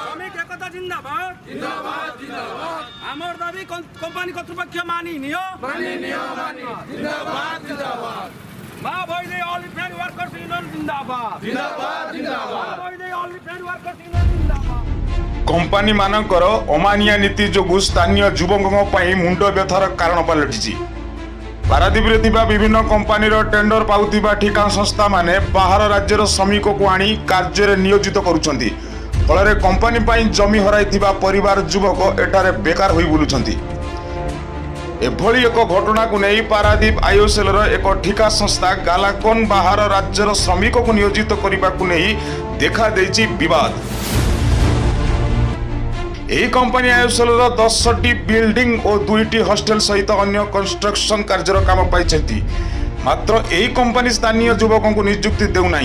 শ্রমিক একতা জিন্দাবাদ জিন্দাবাদ জিন্দাবাদ আমার দাবি কোম্পানি কর্তৃপক্ষ মানি নিও জিন্দাবাদ জিন্দাবাদ মা বৈদে অল ট্রেড ওয়ার্কার্স ইউনিয়ন জিন্দাবাদ জিন্দাবাদ জিন্দাবাদ মা বৈদে অল ট্রেড ওয়ার্কার্স ইউনিয়ন জিন্দাবাদ कंपानी मानकर अमानिया नीति जो स्थानीय युवकों मुंड व्यथार कारण पलटि पारादीप विभिन्न कंपानी टेंडर पाउथिबा ठिका संस्था माने बाहर राज्यर श्रमिक को आनी कार्य नियोजित करुछंती फल कंपानी जमी हराइथिबा परिवार युवक एटारे बेकार होई बुलुछंती एभली एक घटना को नहीं पारादीप आईओएसएल एक ठिका संस्था गालाकोन बाहर राज्यर श्रमिक को नियोजित करने को नहीं देखा देछि विवाद। यही कंपानी आईओएसएल 10टी बिल्डिंग और 2टी हॉस्टल सहित अन्य कंस्ट्रक्शन कार्य काम पाई मात्र यही कंपानी स्थानीय युवकों को नियुक्ति देउना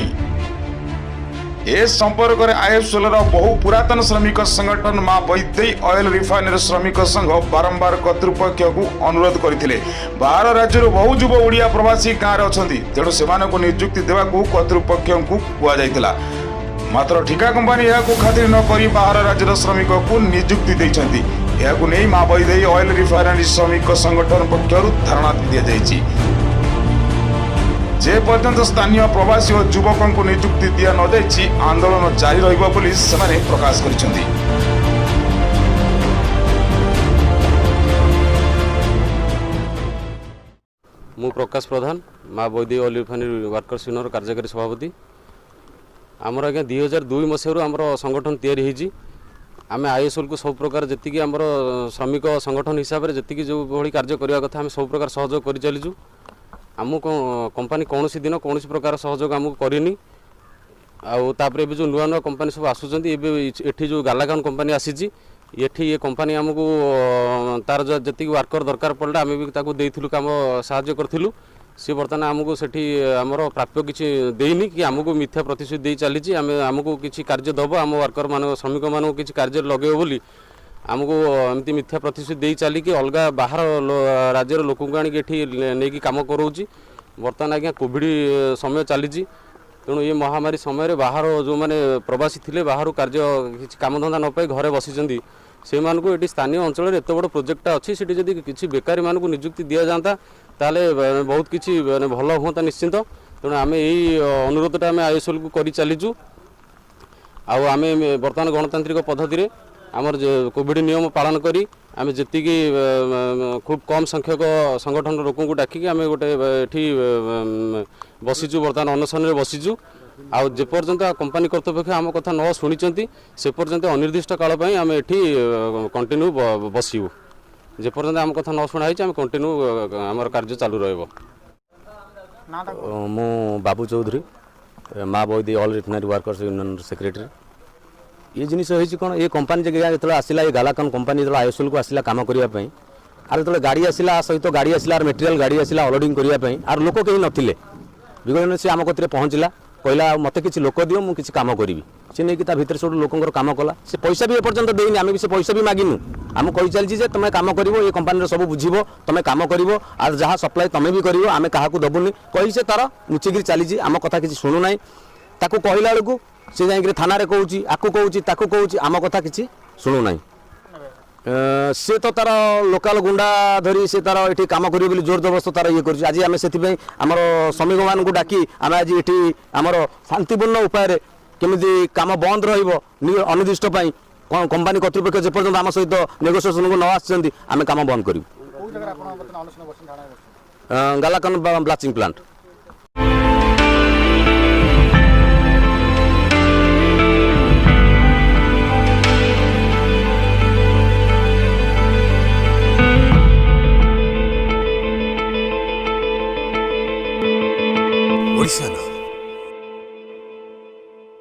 ए संपर्क में आईओएसएल बहु पुरातन श्रमिक संगठन मां वैदेई ऑयल रिफाइनरी श्रमिक संघ बारंबार कर्तृपक्ष को अनुरोध करते बाहर राज्य बहु युव ओडिया प्रवासी गाँव में अच्छा तेणु से नियुक्ति देवा कर्तृपक्ष को कहुला मात्र ठिका कंपानी यह खातिर न करी बाहर राज्यर श्रमिक को नियुक्ति देइछंती यह नहीं मां वैदेई ऑयल रिफाइनरी श्रमिक संगठन पक्षर धारणा दी जे पर्यंत स्थानीय प्रवासी और युवकों को नियुक्ति दिया न देछि आंदोलन जारी रहिबो बोली सेमाने प्रकाश करिसेंती। मु प्रकाश प्रधान मां वैदेई ऑयल रिफाइनरी वर्कर्स यूनियन कार्यकारी सभापति आमर आज्ञा 2002 मसीह आमर संगठन तैयारी होती आम आईओएसएल को सब प्रकार जी आमर श्रमिक संगठन हिसाब से जी जो भाई कार्य करने कथा आम सब प्रकार सहयोग कर चलीचु आम कंपानी कौन दिन कौन प्रकार सहयोग आमको करनी आपर ए जो नुआ नुआ कंपानी सब आसुँच ये जो गालाकान कंपानी आसी ये कंपानी आमको तार जी वर्कर दरकार पड़ा आम भी देलु कम साहय करूँ सी बर्तमान आमको सेठी आमर प्राप्य किसी देनी कि आमको मिथ्या प्रतिश्रुति दे चली आमको किसी कार्य दब आम वर्कर मान श्रमिक मान किसी कार्य लगे बोली आमको एमती मिथ्या प्रतिश्रुति दे चली कि अलग बाहर राज्यर लोक आनी काम कराऊँच बर्तमान आज्ञा कोविड समय चली तेणु ये महामारी समय बाहर जो मैंने प्रवासी थे बाहर कार्य किसी काम धंदा न पाई घरे बसी से ये स्थानीय अंचल एत बड़ प्रोजेक्ट अच्छी से किसी बेकारी मानक नियुक्ति दि जाता ताले बहुत किसी भल हाँ निश्चिंत तेणु आम यही अनुरोधटा आम आईओएसएल को कर चलीचु आम बर्तमान गणतांत्रिक पद्धति आमर कोविड नियम पालन करी आम जी खूब कम संख्यक संगठन लोक को डाकिकी आम गोटे बसीचु बर्तमान अनशन बसीचु आउ जे पर्यंत कंपानी कर्तृपक्ष आम कथा न शुणी से पर्यंत अनिर्दिष्ट काल आम ये कंटिन्यू बसबू जे पर्यंत आम कथा न शुणाई आम कंटिन्यू आमर कार्य चालू रहिबो। मु बाबू चौधरी मां वैदेई oil refinery workers union secretary ये जिनिस होइछि कोन ये कंपानी जगह जो आसला ये गालाकान कंपानी जो आईओएसएल को आसला काम करने आर जो गाड़ी आसला सहित गाड़ी आसला मेटेरियल गाड़ी आसला अनलोडिंग करने आर लोक कहीं नथिले विगत से आम कतिरे पहुँचला कहला मत किसी लोक दियो मु किसी काम करी सी नहीं भितर सब लोकर काम कला से पैसा भी एपर्यंत देनी आम भी से पैसा भी मागिनु आम कही चलती जे तुम काम कर ये कंपानी सब बुझब तुम काम कर आर जहाँ सप्लाई तुम भी कर आम क्या दबुनि कही से तार मुचिकी चली आम कथा किसी शुणुना ताकू कहला बेलू सी जाए थाना कहूँ आकू कहूँ आम कथा किसी शुणुना सी तो तार लोकाल गुंडा धरी से तार ये काम करें जोर जबरदस्त तार ये कर आज आम से आमर श्रमिक मान डाकी आम आज ये आमर शांतिपूर्ण उपाय केमी काम बंद रनिर्दिष्ट कंपानी कर्तृपक्ष जेपर्यंत आम सहित नेगोसिएशन को न आम काम बंद करूँ गालाकान ब्लाचिंग प्लांट।